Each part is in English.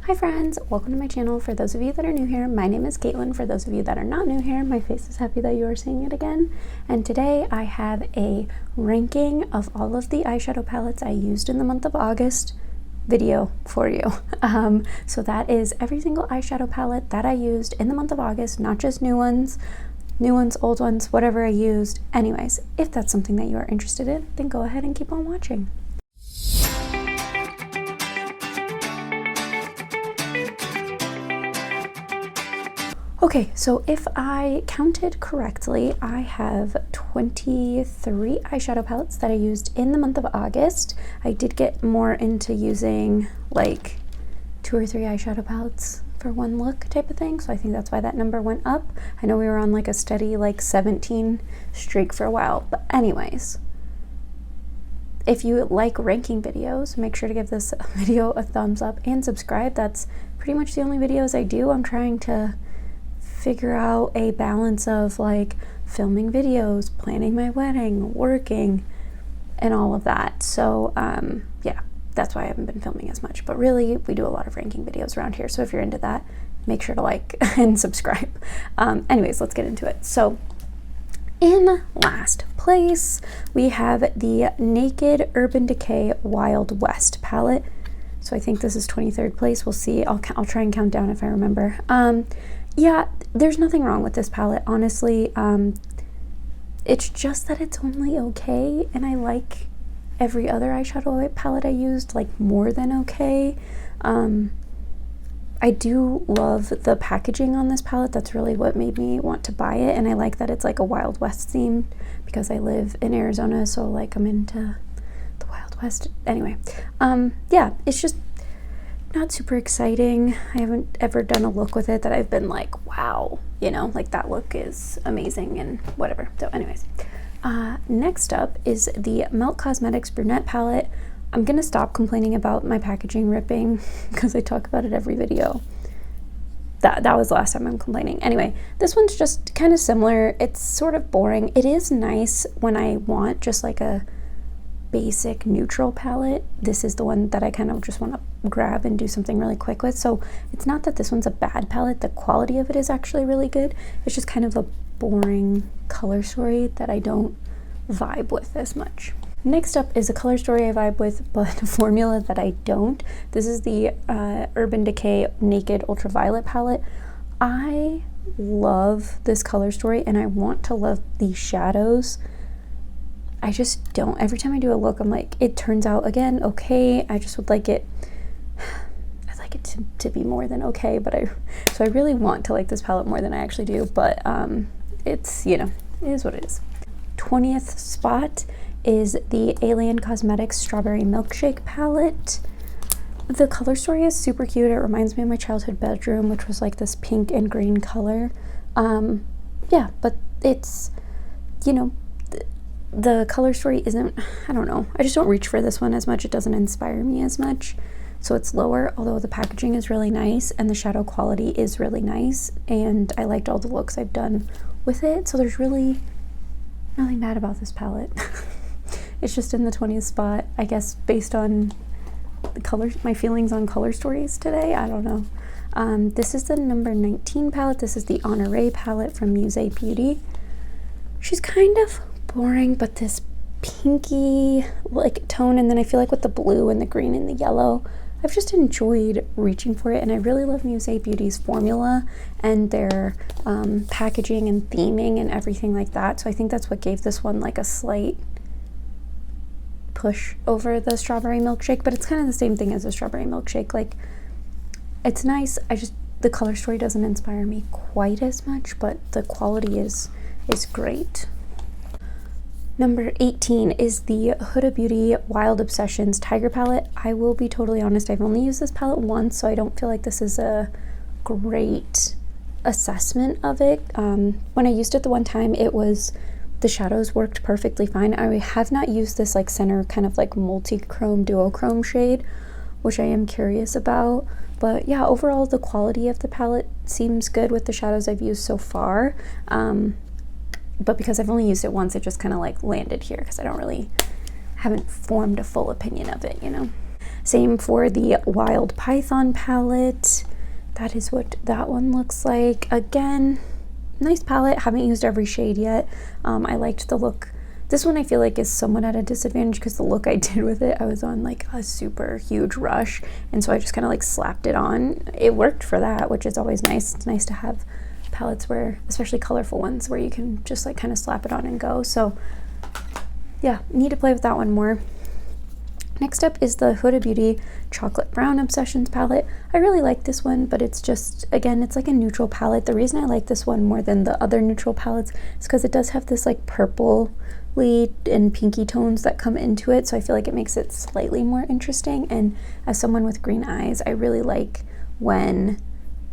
Hi friends, welcome to my channel. For those of you that are new here, my name is Caitlin. For those of you that are not new here, my face is happy that you are seeing it again. And today I have a ranking of all of the eyeshadow palettes I used in the month of August video for you. So that is every single eyeshadow palette that I used in the month of August, not just new ones, old ones, whatever I used. Anyways, if that's something that you are interested in, then go ahead and keep on watching. Okay, so if I counted correctly, I have 23 eyeshadow palettes that I used in the month of August. I did get more into using like 2 or 3 eyeshadow palettes for one look type of thing, so I think that's why that number went up. I know we were on like a steady like 17 streak for a while, but anyways, if you like ranking videos, make sure to give this video a thumbs up and subscribe. That's pretty much the only videos I do. I'm trying to figure out a balance of like filming videos, planning my wedding, working, and all of that. So yeah, that's why I haven't been filming as much, but really we do a lot of ranking videos around here, so if you're into that, make sure to like and subscribe. Anyways, let's get into it. So in last place we have the Naked Urban Decay Wild West palette. So I think this is 23rd place. We'll see. I'll try and count down if I remember. Yeah, there's nothing wrong with this palette, honestly. It's just that it's only okay, and I like every other eyeshadow palette I used like more than okay. I do love the packaging on this palette. That's really what made me want to buy it, and I like that it's like a Wild West theme because I live in Arizona, so like I'm into the Wild West. Anyway, yeah, it's just not super exciting. I haven't ever done a look with it that I've been like, wow, you know, like that look is amazing and whatever. So anyways, next up is the Milk Cosmetics Brunette palette. I'm gonna stop complaining about my packaging ripping because I talk about it every video. That was the last time I'm complaining. Anyway, this one's just kind of similar. It's sort of boring. It is nice when I want just like a basic neutral palette. This is the one that I kind of just want to grab and do something really quick with. So it's not that this one's a bad palette. The quality of it is actually really good. It's just kind of a boring color story that I don't vibe with as much. Next up is a color story I vibe with, but a formula that I don't. This is the Urban Decay Naked Ultraviolet palette. I love this color story and I want to love these shadows. I just don't. Every time I do a look, I'm like, it turns out again okay. I just would like it, I'd like it to be more than okay, but so I really want to like this palette more than I actually do, but it's, you know, it is what it is. 20th spot is the Alien Cosmetics Strawberry Milkshake palette. The color story is super cute. It reminds me of my childhood bedroom, which was like this pink and green color. Yeah, but it's, you know, the color story isn't, I don't know, I just don't reach for this one as much. It doesn't inspire me as much, so it's lower, although the packaging is really nice and the shadow quality is really nice, and I liked all the looks I've done with it, so there's really nothing bad about this palette. It's just in the 20th spot, I guess, based on the colors, my feelings on color stories today. I don't know. This is the number 19 palette. This is the Honoree palette from Muse Beauty. She's kind of boring, but this pinky like tone, and then I feel like with the blue and the green and the yellow, I've just enjoyed reaching for it, and I really love Muse Beauty's formula and their packaging and theming and everything like that, so I think that's what gave this one like a slight push over the Strawberry Milkshake, but it's kind of the same thing as the Strawberry Milkshake. Like, it's nice, the color story doesn't inspire me quite as much, but the quality is great. Number 18 is the Huda Beauty Wild Obsessions Tiger palette. I will be totally honest, I've only used this palette once, so I don't feel like this is a great assessment of it. When I used it the one time, the shadows worked perfectly fine. I have not used this like center kind of like multi-chrome duochrome shade, which I am curious about. But yeah, overall the quality of the palette seems good with the shadows I've used so far. But because I've only used it once, it just kind of like landed here because I haven't formed a full opinion of it, you know. Same for the Wild Python palette. That is what that one looks like. Again, nice palette. Haven't used every shade yet. I liked the look. This one I feel like is somewhat at a disadvantage because the look I did with it, I was on like a super huge rush, and so I just kind of like slapped it on. It worked for that, which is always nice. It's nice to have palettes where, especially colorful ones, where you can just like kind of slap it on and go. So yeah, need to play with that one more. Next up is the Huda Beauty Chocolate Brown Obsessions palette. I really like this one, but it's just, again, it's like a neutral palette. The reason I like this one more than the other neutral palettes is because it does have this like purpley and pinky tones that come into it, so I feel like it makes it slightly more interesting. And as someone with green eyes, I really like when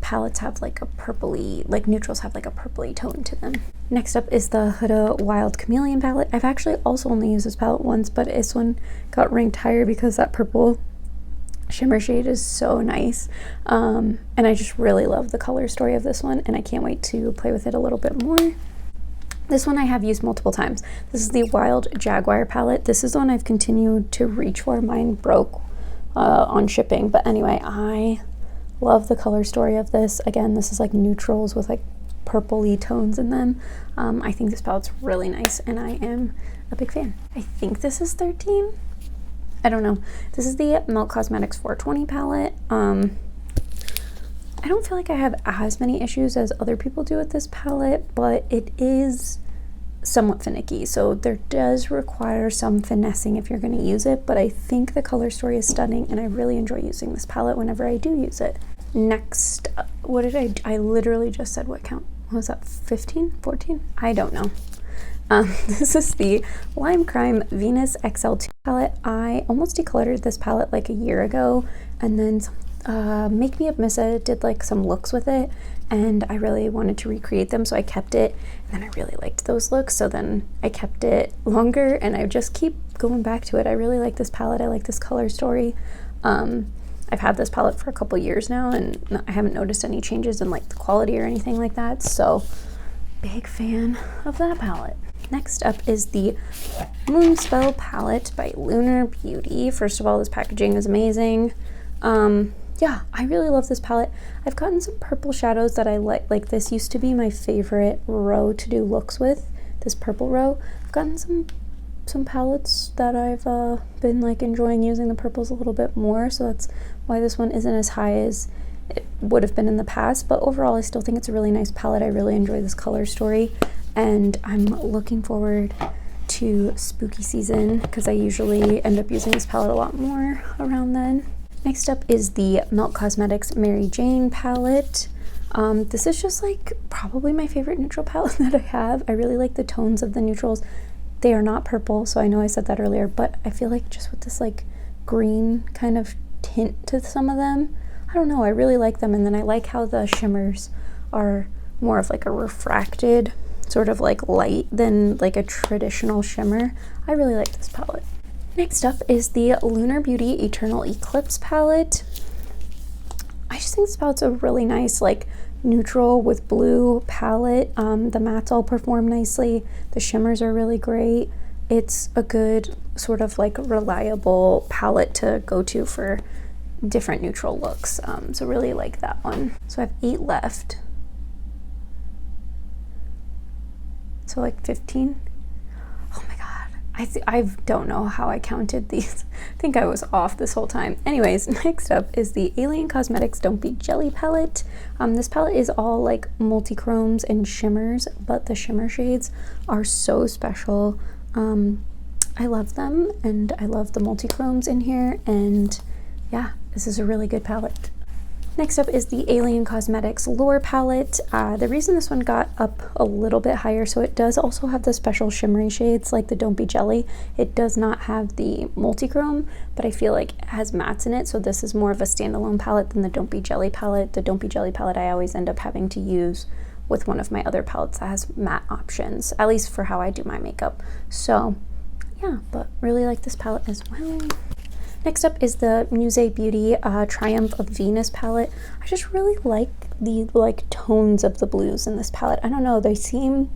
palettes have like a purpley, like neutrals have like a purpley tone to them. Next up is the Huda Wild Chameleon palette. I've actually also only used this palette once, but this one got ranked higher because that purple shimmer shade is so nice. And I just really love the color story of this one, and I can't wait to play with it a little bit more. This one I have used multiple times. This is the Wild Jaguar palette. This is the one I've continued to reach for. Mine broke on shipping, but anyway, I love the color story of this. Again, this is like neutrals with like purpley tones in them. I think this palette's really nice, and I am a big fan. I think this is 13. I don't know. This is the Milk Cosmetics 420 palette. I don't feel like I have as many issues as other people do with this palette, but it is somewhat finicky, so there does require some finessing if you're going to use it, but I think the color story is stunning, and I really enjoy using this palette whenever I do use it. Next, what did I literally just said what count? What was that, 15? 14? I don't know. This is the Lime Crime Venus XL2 palette. I almost decluttered this palette like a year ago, and then Make Me Up Missa did like some looks with it, and I really wanted to recreate them, so I kept it, and then I really liked those looks, so then I kept it longer, and I just keep going back to it. I really like this palette. I like this color story. I've had this palette for a couple years now, and I haven't noticed any changes in like the quality or anything like that, so big fan of that palette. Next up is the Moonspell palette by Lunar Beauty. First of all, this packaging is amazing. Yeah, I really love this palette. I've gotten some purple shadows that I like this used to be my favorite row to do looks with, this purple row. I've gotten some palettes that I've been like enjoying using the purples a little bit more, so that's why this one isn't as high as it would have been in the past, but overall I still think it's a really nice palette. I really enjoy this color story, and I'm looking forward to spooky season because I usually end up using this palette a lot more around then. Next up is the Milk Cosmetics Mary Jane palette. This is just like probably my favorite neutral palette that I have. I really like the tones of the neutrals. They are not purple, so I know I said that earlier, but I feel like just with this like green kind of tint to some of them, I don't know, I really like them. And then I like how the shimmers are more of like a refracted sort of like light than like a traditional shimmer. I really like this palette. Next up is the Lunar Beauty Eternal Eclipse palette. I just think this palette's a really nice like neutral with blue palette. The mattes all perform nicely. The shimmers are really great. It's a good sort of like reliable palette to go to for different neutral looks. So really like that one. So I have 8 left. So like 15. Oh my god. I don't know how I counted these. I think I was off this whole time. Anyways, next up is the Alien Cosmetics Don't Be Jelly palette. This palette is all like multi-chromes and shimmers, but the shimmer shades are so special. I love them, and I love the multi-chromes in here, and yeah, this is a really good palette. Next up is the Alien Cosmetics Lure palette. The reason this one got up a little bit higher, so it does also have the special shimmery shades like the Don't Be Jelly. It does not have the multi-chrome, but I feel like it has mattes in it, so this is more of a standalone palette than the Don't Be Jelly palette. The Don't Be Jelly palette I always end up having to use with one of my other palettes that has matte options, at least for how I do my makeup. So yeah, but really like this palette as well. Next up is the Muse Beauty Triumph of Venus palette. I just really like the tones of the blues in this palette. I don't know, they seem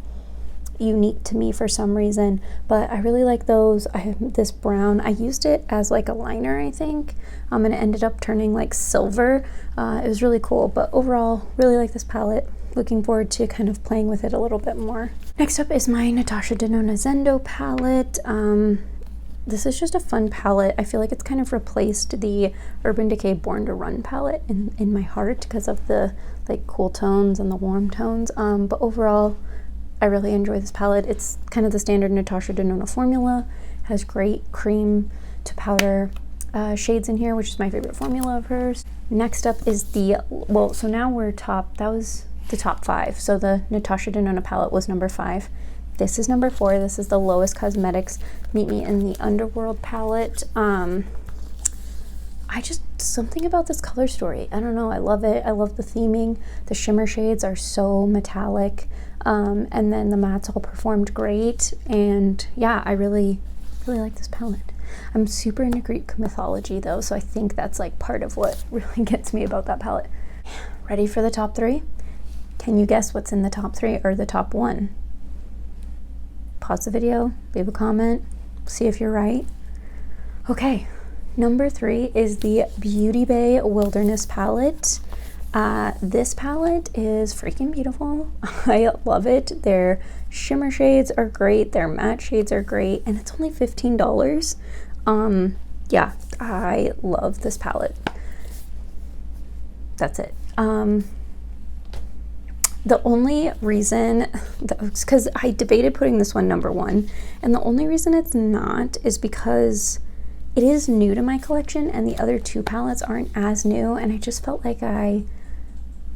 unique to me for some reason, but I really like those. I have this brown. I used it as like a liner, I think, and it ended up turning like silver. It was really cool, but overall, really like this palette. Looking forward to kind of playing with it a little bit more. Next up is my Natasha Denona Zendo palette. This is just a fun palette. I feel like it's kind of replaced the Urban Decay Born to Run palette in my heart because of the like cool tones and the warm tones. But overall, I really enjoy this palette. It's kind of the standard Natasha Denona formula. Has great cream to powder shades in here, which is my favorite formula of hers. Next up is so now we're that was the top 5. So the Natasha Denona palette was number 5. This is number 4. This is the Lowest Cosmetics Meet Me in the Underworld palette. Something about this color story. I don't know. I love it. I love the theming. The shimmer shades are so metallic. And then the mattes all performed great. And yeah, I really, really like this palette. I'm super into Greek mythology though, so I think that's like part of what really gets me about that palette. Ready for the top 3? Can you guess what's in the top 3 or the top 1? Pause the video, leave a comment, see if you're right. Okay, number 3 is the Beauty Bay Wilderness palette. This palette is freaking beautiful. I love it. Their shimmer shades are great, their matte shades are great, and it's only $15. Yeah, I love this palette. That's it. The only reason, because I debated putting this one number 1, and the only reason it's not is because it is new to my collection and the other 2 palettes aren't as new, and I just felt like I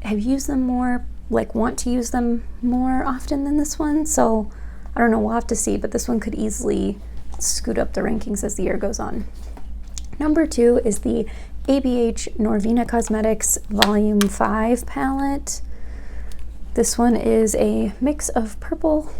have used them more, like want to use them more often than this one. So I don't know, we'll have to see, but this one could easily scoot up the rankings as the year goes on. Number 2 is the ABH Norvina Cosmetics Volume 5 palette. This one is a mix of purple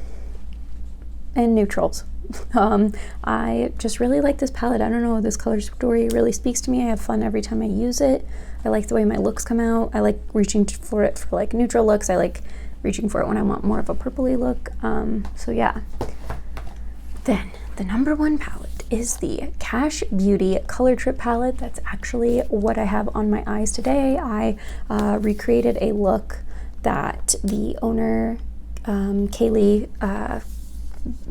and neutrals. I just really like this palette. I don't know, this color story really speaks to me. I have fun every time I use it. I like the way my looks come out. I like reaching for it for like neutral looks. I like reaching for it when I want more of a purpley look. So yeah. Then the number 1 palette is the Cash Beauty Color Trip palette. That's actually what I have on my eyes today. I recreated a look that the owner, Kaylee,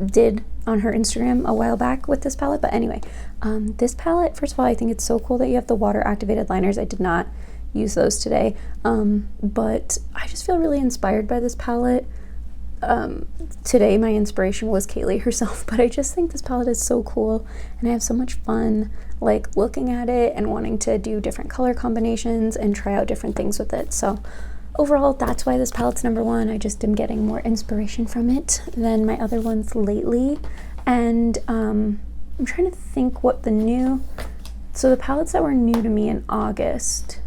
did on her Instagram a while back with this palette. But anyway, this palette, first of all, I think it's so cool that you have the water activated liners. I did not use those today, but I just feel really inspired by this palette. Today my inspiration was Kaylee herself, but I just think this palette is so cool and I have so much fun like looking at it and wanting to do different color combinations and try out different things with it. So overall, that's why this palette's number 1. I just am getting more inspiration from it than my other ones lately. And I'm trying to think what so the palettes that were new to me in August.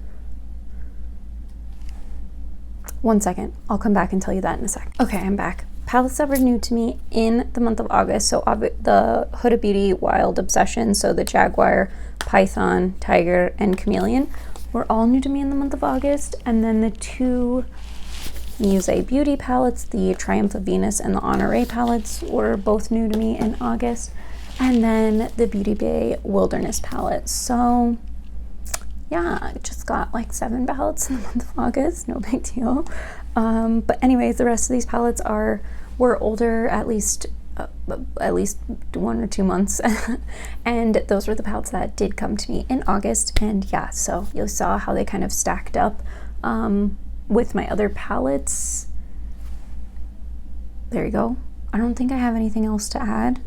One second, I'll come back and tell you that in a sec. Okay, I'm back. Palettes that were new to me in the month of August. So the Huda Beauty Wild Obsession, so the Jaguar, Python, Tiger, and Chameleon were all new to me in the month of August. And then the 2 Muse Beauty palettes, the Triumph of Venus and the Honoree palettes, were both new to me in August. And then the Beauty Bay Wilderness palette. So yeah, I just got like 7 palettes in the month of August, no big deal. But anyways, the rest of these palettes were older, at least 1 or 2 months. And those were the palettes that did come to me in August. And yeah, so you saw how they kind of stacked up with my other palettes. There you go. I don't think I have anything else to add.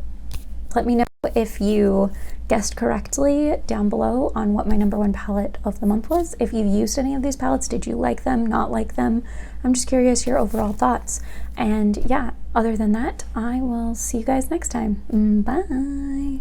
Let me know if you guessed correctly down below on what my number 1 palette of the month was. If you used any of these palettes, did you like them, not like them? I'm just curious your overall thoughts. And yeah, other than that, I will see you guys next time. Bye.